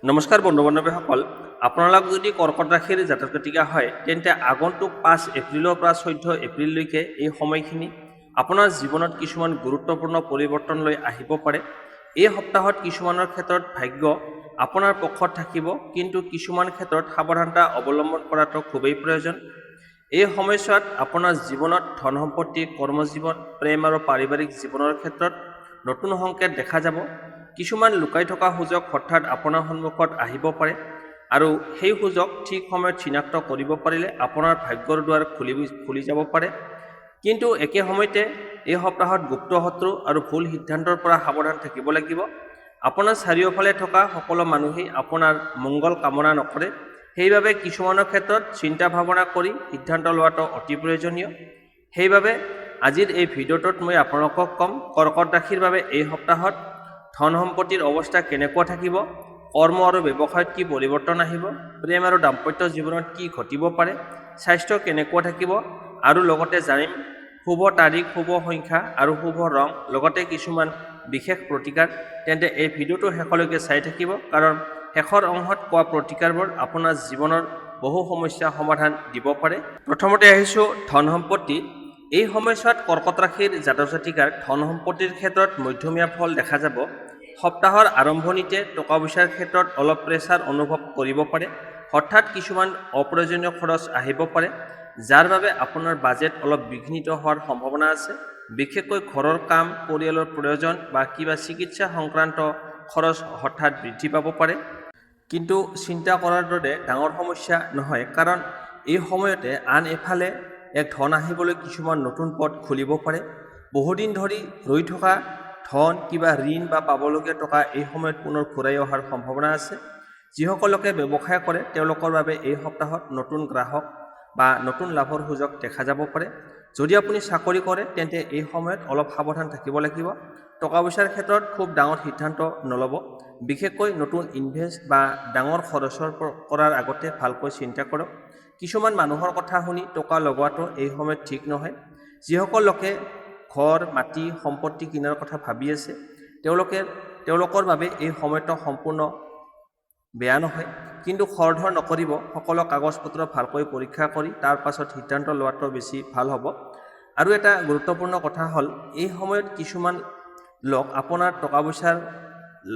নমস্কাৰ বন্ধু বান্ধৱীসকল, আপোনালোক যদি কৰ্কট ৰাশিৰ জাতক জাতিকা হয় তেন্তে আগন্তুক 5 এপ্ৰিলৰ পৰা 14 এপ্ৰিললৈকে এই সময়খিনি আপোনাৰ জীৱনত কিছুমান গুৰুত্বপূৰ্ণ পৰিৱৰ্তন লৈ আহিব পাৰে। এই সপ্তাহত কিছুমানৰ ক্ষেত্ৰত ভাগ্য আপোনাৰ পক্ষত থাকিব, কিন্তু কিছুমান ক্ষেত্ৰত সাৱধানতা অৱলম্বন কৰাটো খুবেই প্ৰয়োজন। এই সময়ছোৱাত আপোনাৰ জীৱনত ধন সম্পত্তি, কৰ্মজীৱন, প্ৰেম আৰু পাৰিবাৰিক জীৱনৰ ক্ষেত্ৰত নতুন সংকেত দেখা যাব। কিছুমান লুকাই থকা সুযোগ হঠাৎ আপোনাৰ সন্মুখত আহিব পাৰে আৰু সেই সুযোগ ঠিক সময়ত চিনাক্ত কৰিব পাৰিলে আপোনাৰ ভাগ্যৰ দুৱাৰ খুলি যাব পাৰে। কিন্তু একে সময়তে এই সপ্তাহত গুপ্ত শত্ৰু আৰু ভুল সিদ্ধান্তৰ পৰা সাৱধান থাকিব লাগিব। আপোনাৰ চাৰিওফালে থকা সকলো মানুহেই আপোনাৰ মংগল কামনা নকৰে, সেইবাবে কিছুমানৰ ক্ষেত্ৰত চিন্তা ভাৱনা কৰি সিদ্ধান্ত লোৱাটো অতি প্ৰয়োজনীয়। সেইবাবে আজিৰ এই ভিডিঅ'টোত মই আপোনালোকক ক'ম, কৰ্কট ৰাশিৰ বাবে এই সপ্তাহত ধন সম্পত্তিৰ অৱস্থা কেনেকুৱা থাকিব, কৰ্ম আৰু ব্যৱসায়ত কি পৰিৱৰ্তন আহিব, প্ৰেম আৰু দাম্পত্য জীৱনত কি ঘটিব পাৰে, স্বাস্থ্য কেনেকুৱা থাকিব, আৰু লগতে জানিম শুভ তাৰিখ, শুভ সংখ্যা আৰু শুভ ৰং, লগতে কিছুমান বিশেষ প্ৰতিকাৰ। তেন্তে এই ভিডিঅ'টো শেষলৈকে চাই থাকিব, কাৰণ শেষৰ অংশত কোৱা প্ৰতিকাৰবোৰ আপোনাৰ জীৱনৰ বহু সমস্যা সমাধান দিব পাৰে। প্ৰথমতে আহিছোঁ ধন সম্পত্তি। এই সময়ছোৱাত কৰ্কট ৰাশিৰ জাতক জাতিকাৰ ধন সম্পত্তিৰ ক্ষেত্ৰত মধ্যমীয়া ফল দেখা যাব। সপ্তাহৰ আৰম্ভণিতে টকা পইচাৰ ক্ষেত্ৰত অলপ প্ৰেছাৰ অনুভৱ কৰিব পাৰে। হঠাৎ কিছুমান অপ্ৰয়োজনীয় খৰচ আহিব পাৰে, যাৰ বাবে আপোনাৰ বাজেট অলপ বিঘ্নিত হোৱাৰ সম্ভাৱনা আছে। বিশেষকৈ ঘৰৰ কাম, পৰিয়ালৰ প্ৰয়োজন বা কিবা চিকিৎসা সংক্ৰান্ত খৰচ হঠাৎ বৃদ্ধি পাব পাৰে। কিন্তু চিন্তা কৰাৰ দৰে ডাঙৰ সমস্যা নহয়, কাৰণ এই সময়তে আন এফালে এক ধন আহিবলৈ কিছুমান নতুন পথ খুলিব পাৰে। বহুদিন ধৰি ৰৈ থকা ধন, কিবা ঋণ বা পাবলগীয়া টকা এই সময়ত পুনৰ ঘূৰাই অহাৰ সম্ভাৱনা আছে। যিসকল লোকে ব্যৱসায় কৰে তেওঁলোকৰ বাবে এই সপ্তাহত নতুন গ্ৰাহক বা নতুন লাভৰ সুযোগ দেখা যাব পাৰে। যদি আপুনি চাকৰি কৰে তেন্তে এই সময়ত অলপ সাৱধান থাকিব লাগিব। টকা পইচাৰ ক্ষেত্ৰত খুব ডাঙৰ সিদ্ধান্ত নল'ব, বিশেষকৈ নতুন ইনভেষ্ট বা ডাঙৰ খৰচৰ কৰাৰ আগতে ভালকৈ চিন্তা কৰক। কিছুমান মানুহৰ কথা শুনি টকা লগোৱাটো এই সময়ত ঠিক নহয়। যিসকল লোকে ঘৰ, মাটি, সম্পত্তি কিনাৰ কথা ভাবি আছে তেওঁলোকৰ বাবে এই সময়টো সম্পূৰ্ণ বেয়া নহয়, কিন্তু খৰধৰ নকৰিব। সকলো কাগজ পত্ৰ ভালকৈ পৰীক্ষা কৰি তাৰ পাছত সিদ্ধান্ত লোৱাটো বেছি ভাল হ'ব। আৰু এটা গুৰুত্বপূৰ্ণ কথা হ'ল, এই সময়ত কিছুমান লোক আপোনাৰ টকা পইচাৰ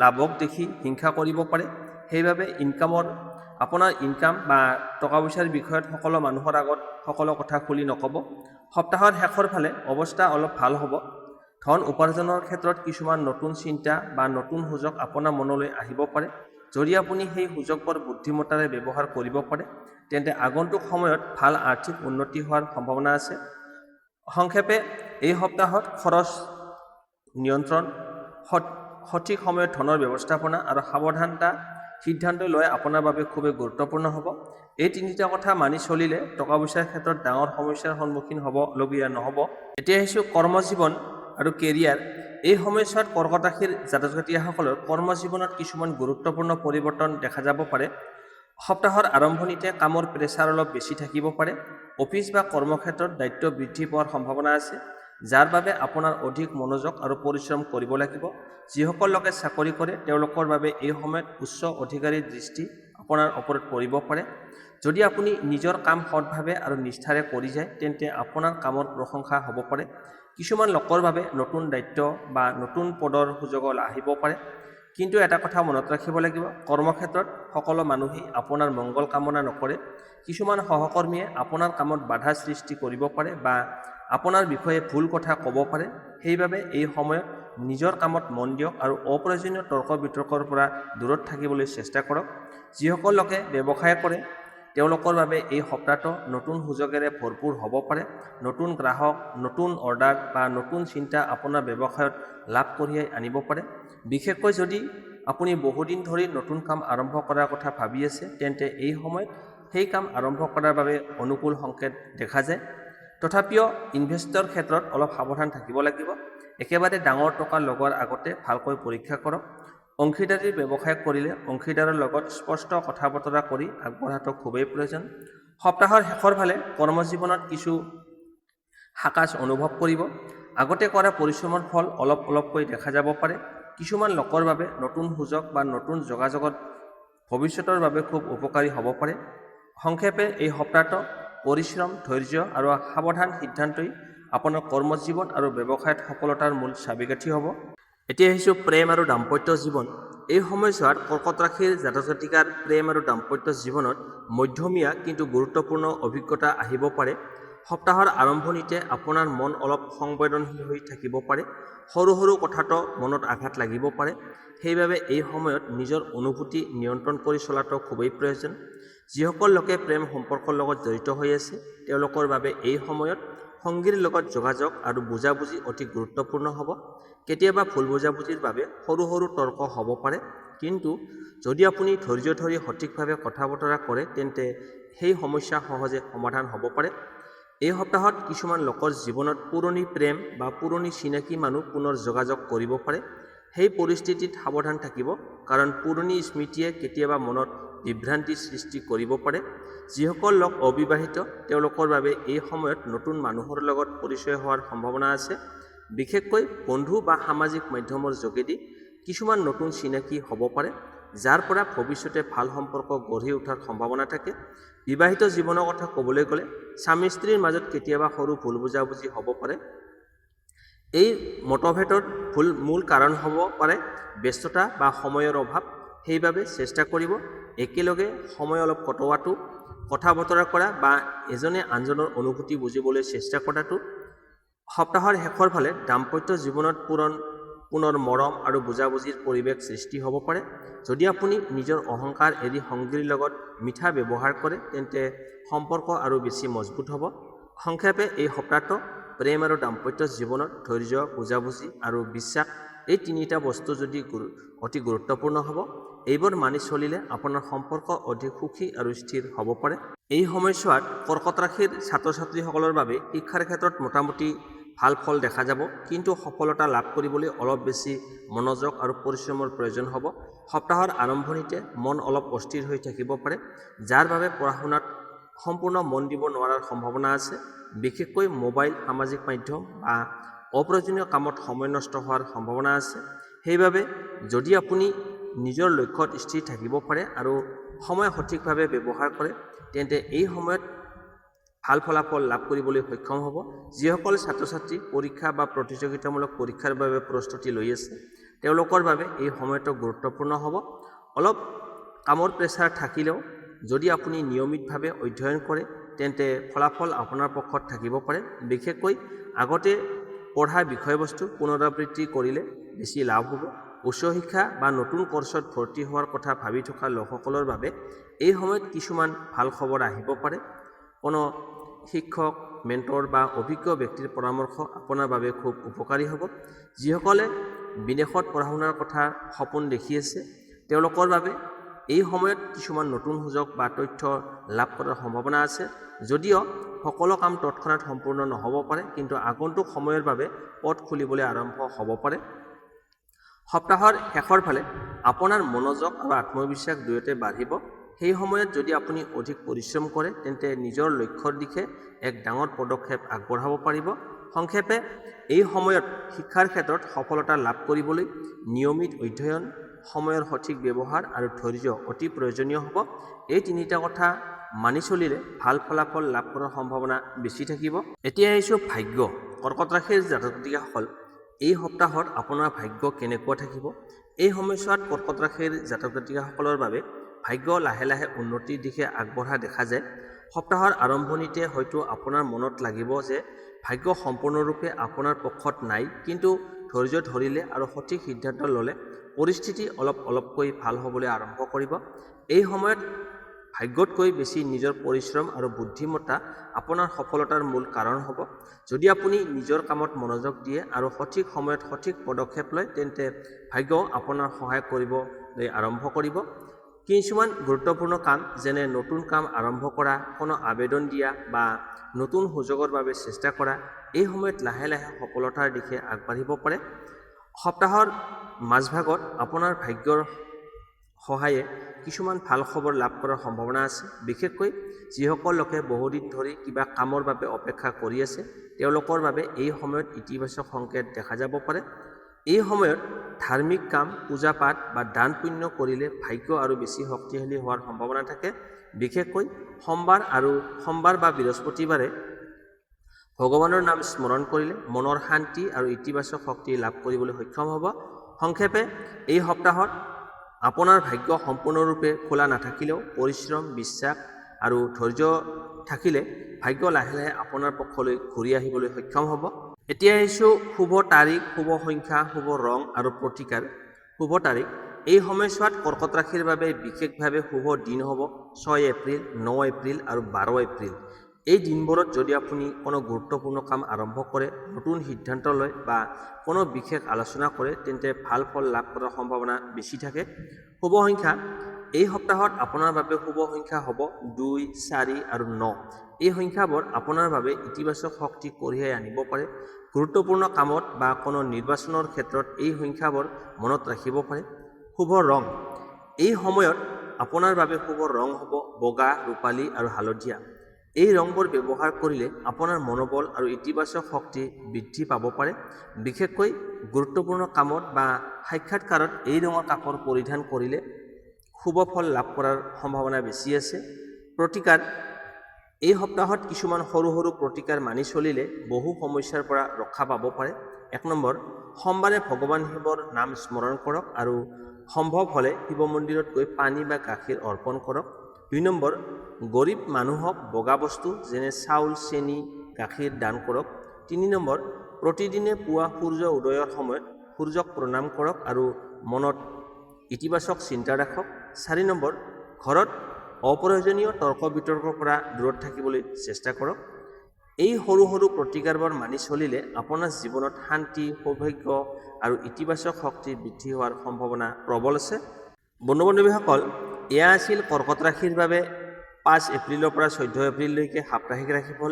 লাভক দেখি হিংসা কৰিব পাৰে। সেইবাবে আপোনাৰ ইনকাম বা টকা পইচাৰ বিষয়ত সকলো মানুহৰ আগত সকলো কথা খুলি নক'ব। সপ্তাহৰ শেষৰ ফালে অৱস্থা অলপ ভাল হ'ব। ধন উপাৰ্জনৰ ক্ষেত্ৰত কিছুমান নতুন চিন্তা বা নতুন সুযোগ আপোনাৰ মনলৈ আহিব পাৰে। যদি আপুনি সেই সুযোগবোৰ বুদ্ধিমত্তাৰে ব্যৱহাৰ কৰিব পাৰে তেন্তে আগন্তুক সময়ত ভাল আৰ্থিক উন্নতি হোৱাৰ সম্ভাৱনা আছে। সংক্ষেপে, এই সপ্তাহত খৰচ নিয়ন্ত্ৰণ, সঠিক সময়ত ধনৰ ব্যৱস্থাপনা আৰু সাৱধানতা সিদ্ধান্ত লৈ আপোনাৰ বাবে খুবেই গুৰুত্বপূৰ্ণ হ'ব। এই তিনিটা কথা মানি চলিলে টকা পইচাৰ ক্ষেত্ৰত ডাঙৰ সমস্যাৰ সন্মুখীন হ'বলগীয়া নহ'ব। এতিয়া আহিছোঁ কৰ্মজীৱন আৰু কেৰিয়াৰ। এই সময়ছোৱাত কৰ্কট ৰাশিৰ জাতক জাতিকাসকলৰ কৰ্মজীৱনত কিছুমান গুৰুত্বপূৰ্ণ পৰিৱৰ্তন দেখা যাব পাৰে। সপ্তাহৰ আৰম্ভণিতে কামৰ প্ৰেছাৰ অলপ বেছি থাকিব পাৰে। অফিচ বা কৰ্মক্ষেত্ৰত দায়িত্ব বৃদ্ধি পোৱাৰ সম্ভাৱনা আছে, যাৰ বাবে আপোনাৰ অধিক মনোযোগ আৰু পৰিশ্ৰম কৰিব লাগিব। যিসকল লোকে চাকৰি কৰে তেওঁলোকৰ বাবে এই সময়ত উচ্চ অধিকাৰীৰ দৃষ্টি আপোনাৰ ওপৰত পৰিব পাৰে। যদি আপুনি নিজৰ কাম সৎভাৱে আৰু নিষ্ঠাৰে কৰি যায় তেন্তে আপোনাৰ কামৰ প্ৰশংসা হ'ব পাৰে। কিছুমান লোকৰ বাবে নতুন দায়িত্ব বা নতুন পদৰ সুযোগ আহিব পাৰে। কিন্তু এটা কথা মনত ৰাখিব লাগিব, কৰ্মক্ষেত্ৰত সকলো মানুহেই আপোনাৰ মংগল কামনা নকৰে। কিছুমান সহকৰ্মীয়ে আপোনাৰ কামত বাধা সৃষ্টি কৰিব পাৰে বা আপোনাৰ বিষয়ে ভুল কথা ক'ব পাৰে। সেইবাবে এই সময়ত নিজৰ কামত মন দিয়ক আৰু অপ্ৰয়োজনীয় তৰ্ক বিতৰ্কৰ পৰা দূৰত থাকিবলৈ চেষ্টা কৰক। যিসকল লোকে ব্যৱসায় কৰে তেওঁলোকৰ বাবে এই সপ্তাহটো নতুন সুযোগেৰে ভৰপূৰ হ'ব পাৰে। নতুন গ্ৰাহক, নতুন অৰ্ডাৰ বা নতুন চিন্তা আপোনাৰ ব্যৱসায়ত লাভ কঢ়িয়াই আনিব পাৰে। বিশেষকৈ যদি আপুনি বহুদিন ধৰি নতুন কাম আৰম্ভ কৰাৰ কথা ভাবি আছে তেন্তে এই সময়ত সেই কাম আৰম্ভ কৰাৰ বাবে অনুকূল সংকেত দেখা যায়। তথাপিও ইনভেষ্টৰ ক্ষেত্ৰত অলপ সাৱধান থাকিব লাগিব। একেবাৰে ডাঙৰ টকা লগোৱাৰ আগতে ভালকৈ পৰীক্ষা কৰক। অংশীদাৰীৰ ব্যৱসায় কৰিলে অংশীদাৰৰ লগত স্পষ্ট কথা বতৰা কৰি আগবঢ়াটো খুবেই প্ৰয়োজন। সপ্তাহৰ শেষৰ ফালে কৰ্মজীৱনত কিছু হতাশ অনুভৱ কৰিব। আগতে কৰা পৰিশ্ৰমৰ ফল অলপকৈ দেখা যাব পাৰে। কিছুমান লোকৰ বাবে নতুন সুযোগ বা নতুন যোগাযোগত ভৱিষ্যতৰ বাবে খুব উপকাৰী হ'ব পাৰে। সংক্ষেপে এই সপ্তাহটো পৰিশ্ৰম, ধৈৰ্য আৰু সাৱধান সিদ্ধান্তই আপোনাৰ কৰ্মজীৱন আৰু ব্যৱসায়ত সফলতাৰ মূল চাবিকাঠি হ'ব। এতিয়া আহিছোঁ প্ৰেম আৰু দাম্পত্য জীৱন। এই সময়ছোৱাত কৰ্কট ৰাশিৰ জাতক জাতিকাৰ প্ৰেম আৰু দাম্পত্য জীৱনত মধ্যমীয়া কিন্তু গুৰুত্বপূৰ্ণ অভিজ্ঞতা আহিব পাৰে। সপ্তাহৰ আৰম্ভণিতে আপোনাৰ মন অলপ সংবেদনশীল হৈ থাকিব পাৰে। সৰু সৰু কথাটো মনত আঘাত লাগিব পাৰে। সেইবাবে এই সময়ত নিজৰ অনুভূতি নিয়ন্ত্ৰণ কৰি চলাটো খুবেই প্ৰয়োজন। যিসকল লোকে প্ৰেম সম্পৰ্কৰ লগত জড়িত হৈ আছে তেওঁলোকৰ বাবে এই সময়ত সংগীৰ লগত যোগাযোগ আৰু বুজাবুজি অতি গুৰুত্বপূৰ্ণ হ'ব। কেতিয়াবা ভুল বুজাবুজিৰ বাবে সৰু সৰু তৰ্ক হ'ব পাৰে, কিন্তু যদি আপুনি ধৈৰ্য ধৰি সঠিকভাৱে কথা বতৰা কৰে তেন্তে সেই সমস্যা সহজে সমাধান হ'ব পাৰে। এই সপ্তাহত কিছুমান লোকৰ জীৱনত পুৰণি প্ৰেম বা পুৰণি চিনাকি মানুহ পুনৰ যোগাযোগ কৰিব পাৰে। সেই পৰিস্থিতিত সাৱধান থাকিব, কাৰণ পুৰণি স্মৃতিয়ে কেতিয়াবা মনত বিভ্ৰান্তিৰ সৃষ্টি কৰিব পাৰে। যিসকল লোক অবিবাহিত তেওঁলোকৰ বাবে এই সময়ত নতুন মানুহৰ লগত পৰিচয় হোৱাৰ সম্ভাৱনা আছে। বিশেষকৈ বন্ধু বা সামাজিক মাধ্যমৰ যোগেদি কিছুমান নতুন চিনাকি হ'ব পাৰে, যাৰ পৰা ভৱিষ্যতে ভাল সম্পৰ্ক গঢ়ি উঠাৰ সম্ভাৱনা থাকে। বিবাহিত জীৱনৰ কথা ক'বলৈ গ'লে স্বামী স্ত্ৰীৰ মাজত কেতিয়াবা সৰু ভুল বুজাবুজি হ'ব পাৰে। এই মতভেদৰ মূল কাৰণ হ'ব পাৰে ব্যস্ততা বা সময়ৰ অভাৱ। সেইবাবে চেষ্টা কৰিব একেলগে সময় অলপ কটোৱাটো, কথা বতৰা কৰা বা এজনে আনজনৰ অনুভূতি বুজিবলৈ চেষ্টা কৰাটো। সপ্তাহৰ শেষৰ ফালে দাম্পত্য জীৱনত পুনৰ মৰম আৰু বুজাবুজিৰ পৰিৱেশ সৃষ্টি হ'ব পাৰে। যদি আপুনি নিজৰ অহংকাৰ এৰি সংগীৰ লগত মিঠা ব্যৱহাৰ কৰে তেন্তে সম্পৰ্ক আৰু বেছি মজবুত হ'ব। সংক্ষেপে এই সপ্তাহটো প্ৰেম আৰু দাম্পত্য জীৱনত ধৈৰ্য, বুজাবুজি আৰু বিশ্বাস এই তিনিটা বস্তু যদি অতি গুৰুত্বপূৰ্ণ হ'ব। এইবোৰ মানি চলিলে আপোনাৰ সম্পৰ্ক অধিক সুখী আৰু স্থিৰ হ'ব পাৰে। এই সময়ছোৱাত কৰ্কট ৰাশিৰ ছাত্ৰ ছাত্ৰীসকলৰ বাবে শিক্ষাৰ ক্ষেত্ৰত মোটামুটি ভাল ফল দেখা যাব, কিন্তু সফলতা লাভ কৰিবলৈ অলপ বেছি মনোযোগ আৰু পৰিশ্ৰমৰ প্ৰয়োজন হ'ব। সপ্তাহৰ আৰম্ভণিতে মন অলপ অস্থিৰ হৈ থাকিব পাৰে, যাৰ বাবে পঢ়া শুনাত সম্পূৰ্ণ মন দিব নোৱাৰাৰ সম্ভাৱনা আছে। বিশেষকৈ মোবাইল, সামাজিক মাধ্যম বা অপ্ৰয়োজনীয় কামত সময় নষ্ট হোৱাৰ সম্ভাৱনা আছে। সেইবাবে যদি আপুনি নিজৰ লক্ষ্যত স্থিৰ থাকিব পাৰে আৰু সময় সঠিকভাৱে ব্যৱহাৰ কৰে তেন্তে এই সময়ত ভাল ফলাফল লাভ কৰিবলৈ সক্ষম হ'ব। যিসকল ছাত্ৰ ছাত্ৰী পৰীক্ষা বা প্ৰতিযোগিতামূলক পৰীক্ষাৰ বাবে প্ৰস্তুতি লৈ আছে তেওঁলোকৰ বাবে এই সময়টো গুৰুত্বপূৰ্ণ হ'ব। অলপ কামৰ প্ৰেছাৰ থাকিলেও যদি আপুনি নিয়মিতভাৱে অধ্যয়ন কৰে তেন্তে ফলাফল আপোনাৰ পক্ষত থাকিব পাৰে। বিশেষকৈ আগতে পঢ়া বিষয়বস্তু পুনৰাবৃত্তি কৰিলে বেছি লাভ হ'ব। উচ্চ শিক্ষা বা নতুন কৰ্চত ভৰ্তি হোৱাৰ কথা ভাবি থকা লোকসকলৰ বাবে এই সময়ত কিছুমান ভাল খবৰ আহিব পাৰে। কোনো শিক্ষক, মেণ্টৰ বা অভিজ্ঞ ব্যক্তিৰ পৰামৰ্শ আপোনাৰ বাবে খুব উপকাৰী হ'ব। যিসকলে বিদেশত পঢ়া শুনাৰ কথা সপোন দেখি আছে তেওঁলোকৰ বাবে এই সময়ত কিছুমান নতুন সুযোগ বা তথ্য লাভ কৰাৰ সম্ভাৱনা আছে। যদিও সকলো কাম তৎক্ষণাত সম্পূৰ্ণ নহ'ব পাৰে, কিন্তু আগন্তুক সময়ৰ বাবে পথ খুলিবলৈ আৰম্ভ হ'ব পাৰে। সপ্তাহৰ শেষৰ ফালে আপোনাৰ মনোযোগ আৰু আত্মবিশ্বাস দুয়োটাই বাঢ়িব। সেই সময়ত যদি আপুনি অধিক পৰিশ্ৰম কৰে তেন্তে নিজৰ লক্ষ্যৰ দিশে এক ডাঙৰ পদক্ষেপ আগবঢ়াব পাৰিব। সংক্ষেপে এই সময়ত শিক্ষাৰ ক্ষেত্ৰত সফলতা লাভ কৰিবলৈ নিয়মিত অধ্যয়ন, সময়ৰ সঠিক ব্যৱহাৰ আৰু ধৈৰ্য অতি প্ৰয়োজনীয় হ'ব। এই তিনিটা কথা মানি চলিলে ভাল ফলাফল লাভ কৰাৰ সম্ভাৱনা বেছি থাকিব। এতিয়া আহিছোঁ ভাগ্য। কৰ্কট ৰাশিৰ জাতক জাতিকাসকল, এই সপ্তাহত আপোনাৰ ভাগ্য কেনেকুৱা থাকিব? এই সময়ছোৱাত কৰ্কট ৰাশিৰ জাতক জাতিকাসকলৰ বাবে ভাগ্য লাহে লাহে উন্নতিৰ দিশে আগবঢ়া দেখা যায়। সপ্তাহৰ আৰম্ভণিতে হয়তো আপোনাৰ মনত লাগিব যে ভাগ্য সম্পূৰ্ণৰূপে আপোনাৰ পক্ষত নাই, কিন্তু ধৈৰ্য ধৰিলে আৰু সঠিক সিদ্ধান্ত ল'লে পৰিস্থিতি অলপকৈ ভাল হ'বলৈ আৰম্ভ কৰিব। এই সময়ত ভাগ্যতকৈ বেছি নিজৰ পৰিশ্ৰম আৰু বুদ্ধিমত্তা আপোনাৰ সফলতাৰ মূল কাৰণ হ'ব। যদি আপুনি নিজৰ কামত মনোযোগ দিয়ে আৰু সঠিক সময়ত সঠিক পদক্ষেপ লয় তেন্তে ভাগ্য আপোনাৰ সহায় কৰিবলৈ আৰম্ভ কৰিব। কিছুমান গুৰুত্বপূৰ্ণ কাম যেনে নতুন কাম আৰম্ভ কৰা, কোনো আবেদন দিয়া বা নতুন সুযোগৰ বাবে চেষ্টা কৰা এই সময়ত লাহে লাহে সফলতাৰ দিশে আগবাঢ়িব পাৰে। সপ্তাহৰ মাজভাগত আপোনাৰ ভাগ্যৰ সহায়ে কিছুমান ভাল খবৰ লাভ কৰাৰ সম্ভাৱনা আছে। বিশেষকৈ যিসকল লোকে বহুদিন ধৰি কিবা কামৰ বাবে অপেক্ষা কৰি আছে তেওঁলোকৰ বাবে এই সময়ত ইতিবাচক সংকেত দেখা যাব পাৰে। এই সময়ত ধাৰ্মিক কাম পূজা পাঠ বা দান পুণ্য কৰিলে ভাগ্য আৰু বেছি শক্তিশালী হোৱাৰ সম্ভাৱনা থাকে। বিশেষকৈ সোমবাৰ বা বৃহস্পতিবাৰে ভগৱানৰ নাম স্মৰণ কৰিলে মনৰ শান্তি আৰু ইতিবাচক শক্তি লাভ কৰিবলৈ সক্ষম হ'ব। সংক্ষেপে এই সপ্তাহত আপোনাৰ ভাগ্য সম্পূৰ্ণৰূপে খোলা নাথাকিলেও পৰিশ্ৰম, বিশ্বাস আৰু ধৈৰ্য থাকিলে ভাগ্য লাহে লাহে আপোনাৰ পক্ষলৈ ঘূৰি আহিবলৈ সক্ষম হ'ব। এতিয়া আহিছোঁ শুভ তাৰিখ, শুভ সংখ্যা, শুভ ৰং আৰু প্ৰতিকাৰ। শুভ তাৰিখ, এই সময়ছোৱাত কৰ্কট ৰাশিৰ বাবে বিশেষভাৱে শুভ দিন হ'ব 6 এপ্ৰিল, 9 এপ্ৰিল আৰু 12 এপ্ৰিল। এই দিনবোৰত যদি আপুনি কোনো গুৰুত্বপূৰ্ণ কাম আৰম্ভ কৰে, নতুন সিদ্ধান্ত লয় বা কোনো বিশেষ আলোচনা কৰে তেন্তে ভাল ফল লাভ কৰাৰ সম্ভাৱনা বেছি থাকে। শুভ সংখ্যা, এই সপ্তাহত আপোনাৰ বাবে শুভ সংখ্যা হ'ব 2, 4 আৰু 9। এই সংখ্যাবোৰ আপোনাৰ বাবে ইতিবাচক শক্তি কঢ়িয়াই আনিব পাৰে। গুৰুত্বপূৰ্ণ কামত বা কোনো নিৰ্বাচনৰ ক্ষেত্ৰত এই সংখ্যাবোৰ মনত ৰাখিব পাৰে। শুভ ৰং, এই সময়ত আপোনাৰ বাবে শুভ ৰং হ'ব বগা, ৰূপালী আৰু হালধীয়া। এই ৰংবোৰ ব্যৱহাৰ কৰিলে আপোনাৰ মনোবল আৰু ইতিবাচক শক্তি বৃদ্ধি পাব পাৰে। বিশেষকৈ গুৰুত্বপূৰ্ণ কামত বা সাক্ষাৎকাৰত এই ৰঙৰ কাপোৰ পৰিধান কৰিলে শুভ ফল লাভ কৰাৰ সম্ভাৱনা বেছি আছে। প্ৰতিকাৰ, এই সপ্তাহত কিছুমান সৰু সৰু প্ৰতিকাৰ মানি চলিলে বহু সমস্যাৰ পৰা ৰক্ষা পাব পাৰে। 1 নম্বৰ, সোমবাৰে ভগৱান শিৱৰ নাম স্মৰণ কৰক আৰু সম্ভৱ হ'লে শিৱ মন্দিৰত গৈ পানী বা গাখীৰ অৰ্পণ কৰক। 2 নম্বৰ, গৰীব মানুহক বগা বস্তু যেনে চাউল, চেনি, গাখীৰ দান কৰক। 3 নম্বৰ, প্ৰতিদিনে পুৱা সূৰ্য উদয়ৰ সময়ত সূৰ্যক প্ৰণাম কৰক আৰু মনত ইতিবাচক চিন্তা ৰাখক। 4 নম্বৰ, ঘৰত অপ্ৰয়োজনীয় তৰ্ক বিতৰ্কৰ পৰা দূৰত থাকিবলৈ চেষ্টা কৰক। এই সৰু সৰু প্ৰতিকাৰবোৰ মানি চলিলে আপোনাৰ জীৱনত শান্তি, সৌভাগ্য আৰু ইতিবাচক শক্তি বৃদ্ধি হোৱাৰ সম্ভাৱনা প্ৰবল আছে। বন্ধু-বান্ধৱীসকল, এয়া আছিল কৰ্কট ৰাশিৰ বাবে 5 এপ্ৰিলৰ পৰা 14 এপ্ৰিললৈকে সাপ্তাহিক ৰাশিফল।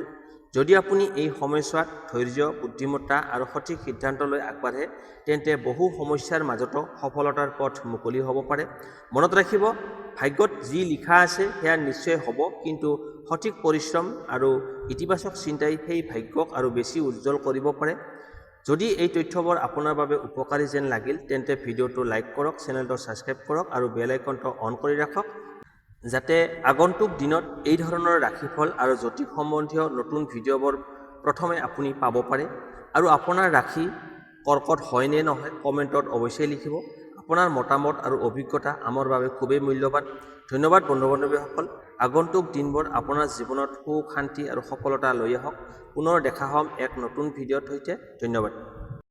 যদি আপুনি এই সময়ছোৱাত ধৈৰ্য, বুদ্ধিমত্তা আৰু সঠিক সিদ্ধান্ত লৈ আগবাঢ়ে তেন্তে বহু সমস্যাৰ মাজতো সফলতাৰ পথ মুকলি হ'ব পাৰে। মনত ৰাখিব, ভাগ্যত যি লিখা আছে সেয়া নিশ্চয় হ'ব, কিন্তু সঠিক পৰিশ্ৰম আৰু ইতিবাচক চিন্তাই সেই ভাগ্যক আৰু বেছি উজ্জ্বল কৰিব পাৰে। যদি এই তথ্যবোৰ আপোনাৰ বাবে উপকাৰী যেন লাগিল তেন্তে ভিডিঅ'টো লাইক কৰক, চেনেলটো ছাবস্ক্ৰাইব কৰক আৰু বেল আইকনটো অন কৰি ৰাখক, যাতে আগন্তুক দিনত এই ধৰণৰ ৰাশিফল আৰু জ্যোতিষ সম্বন্ধীয় নতুন ভিডিঅ'বোৰ প্ৰথমে আপুনি পাব পাৰে। আৰু আপোনাৰ ৰাশি কৰ্কট হয় নে নহয় কমেণ্টত অৱশ্যেই লিখিব। আপোনাৰ মতামত আৰু অভিজ্ঞতা আমাৰ বাবে খুবেই মূল্যৱান। ধন্যবাদ বন্ধু-বান্ধৱীসকল। আগন্তুক দিনবোৰ আপোনাৰ জীৱনত সুখ, শান্তি আৰু সফলতা লৈ আহক। পুনৰ দেখা হ'ম এক নতুন ভিডিঅ'ৰ সৈতে। ধন্যবাদ।